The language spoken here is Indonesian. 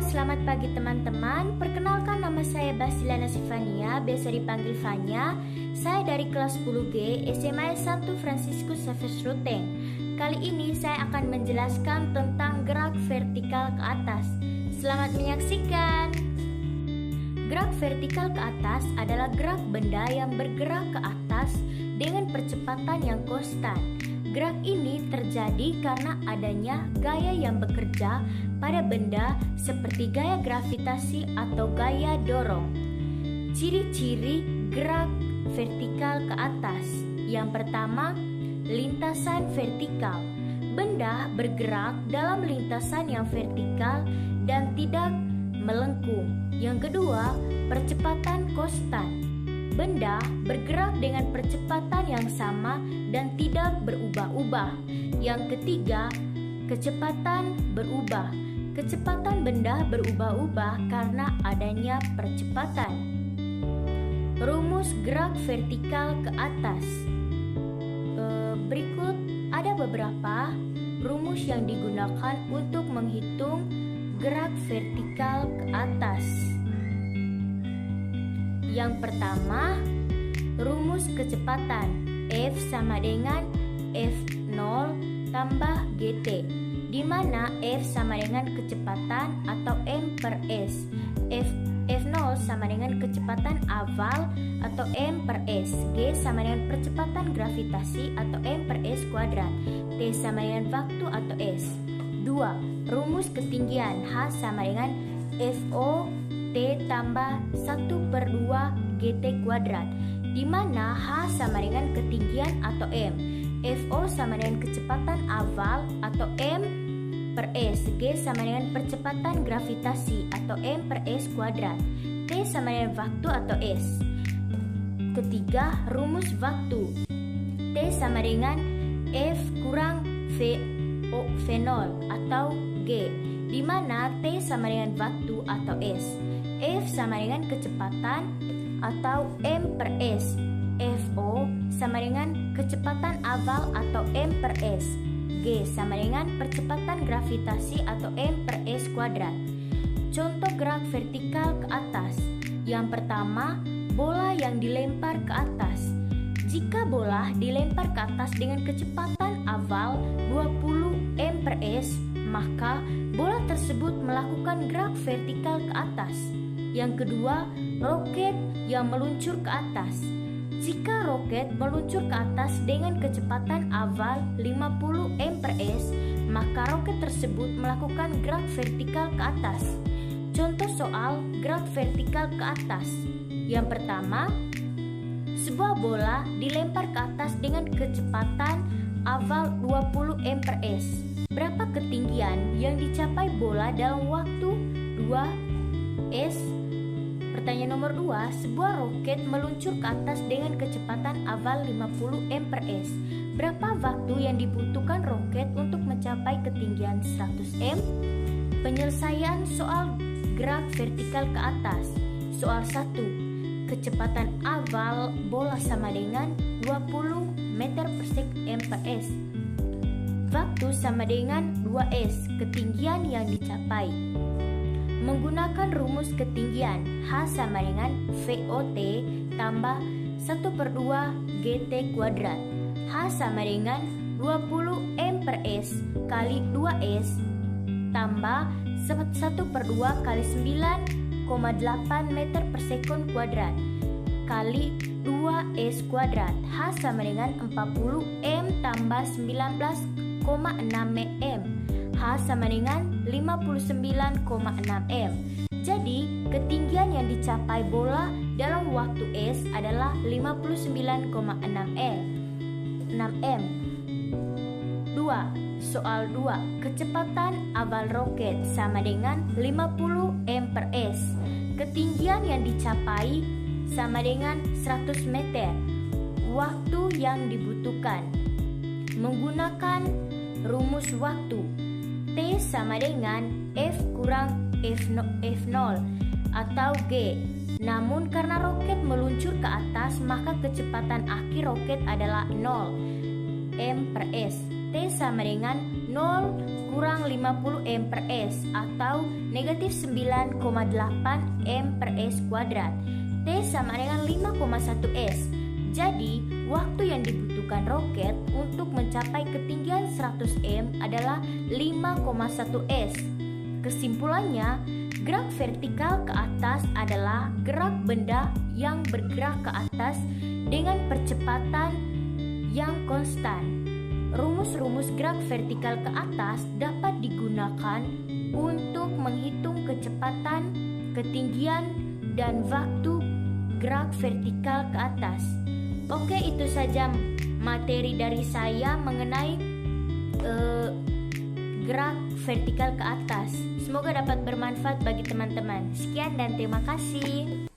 selamat pagi teman-teman. Perkenalkan, nama saya Basilana Sifania, biasa dipanggil Fanya. Saya dari kelas 10G SMA 1 Franciscus Xavier Ruteng. Kali ini saya akan menjelaskan tentang gerak vertikal ke atas. Selamat menyaksikan. Gerak vertikal ke atas adalah gerak benda yang bergerak ke atas dengan percepatan yang konstan. Gerak ini terjadi karena adanya gaya yang bekerja pada benda seperti gaya gravitasi atau gaya dorong. Ciri-ciri gerak vertikal ke atas. Yang pertama, lintasan vertikal. Benda bergerak dalam lintasan yang vertikal dan tidak melengkung. Yang kedua, percepatan konstan. Benda bergerak dengan percepatan yang sama dan tidak berubah-ubah. Yang ketiga, kecepatan berubah. Kecepatan benda berubah-ubah karena adanya percepatan. Rumus gerak vertikal ke atas. Berikut ada beberapa rumus yang digunakan untuk menghitung gerak vertikal ke atas. Yang pertama, rumus kecepatan F sama dengan F0 tambah GT, di mana F sama dengan kecepatan atau M per S. F0 sama dengan kecepatan aval atau M per S. G sama dengan percepatan gravitasi atau M per S kuadrat. T sama dengan waktu atau S. 2. Rumus ketinggian H sama dengan FO T tambah 1/2 GT kuadrat, di mana H sama dengan ketinggian atau M, FO sama dengan kecepatan aval atau M per S, G sama dengan percepatan gravitasi atau M per S kuadrat, T sama dengan waktu atau S. Ketiga, rumus waktu. T sama dengan F kurang V0 atau G, di mana T sama dengan waktu atau S. F sama dengan kecepatan atau M per S. FO sama dengan kecepatan aval atau M per S. G sama dengan percepatan gravitasi atau M per S kuadrat. Contoh gerak vertikal ke atas. Yang pertama, bola yang dilempar ke atas. Jika bola dilempar ke atas dengan kecepatan aval 20 M per S, maka bola tersebut melakukan gerak vertikal ke atas. Yang kedua, roket yang meluncur ke atas. Jika roket meluncur ke atas dengan kecepatan aval 50 M per S, maka roket tersebut melakukan gerak vertikal ke atas. Contoh soal gerak vertikal ke atas. Yang pertama, sebuah bola dilempar ke atas dengan kecepatan aval 20 M per S. Berapa ketinggian yang dicapai bola dalam waktu 2S? Pertanyaan nomor 2, sebuah roket meluncur ke atas dengan kecepatan aval 50 M per S. Berapa waktu yang dibutuhkan roket untuk mencapai ketinggian 100 M? Penyelesaian soal gerak vertikal ke atas. Soal 1, kecepatan aval bola sama dengan 20 meter per second M per S. Waktu sama dengan 2S, ketinggian yang dicapai. Menggunakan rumus ketinggian H sama dengan VOT tambah 1/2 GT kuadrat. H sama dengan 20 M per S kali 2S tambah 1/2 kali 9,8 meter per sekon kuadrat kali 2S kuadrat. H sama dengan 40 M tambah 19,6 M. H sama dengan 59,6 M. Jadi, ketinggian yang dicapai bola dalam waktu S adalah 59,6 M. 2. Soal 2. Kecepatan aval roket sama dengan 50 M per S. Ketinggian yang dicapai sama dengan 100 meter. Waktu yang dibutuhkan. Menggunakan rumus waktu. T sama dengan F kurang F0 atau G. Namun karena roket meluncur ke atas, maka kecepatan akhir roket adalah 0 M per S. T sama dengan 0 kurang 50 m per s atau negatif 9,8 m per s kuadrat. T sama dengan 5,1 s. Jadi, waktu yang dibutuhkan roket untuk mencapai ketinggian 100 m adalah 5,1 s. Kesimpulannya, gerak vertikal ke atas adalah gerak benda yang bergerak ke atas dengan percepatan yang konstan. Rumus-rumus gerak vertikal ke atas dapat digunakan untuk menghitung kecepatan, ketinggian, dan waktu gerak vertikal ke atas. Oke, itu saja materi dari saya mengenai gerak vertikal ke atas. Semoga dapat bermanfaat bagi teman-teman. Sekian dan terima kasih.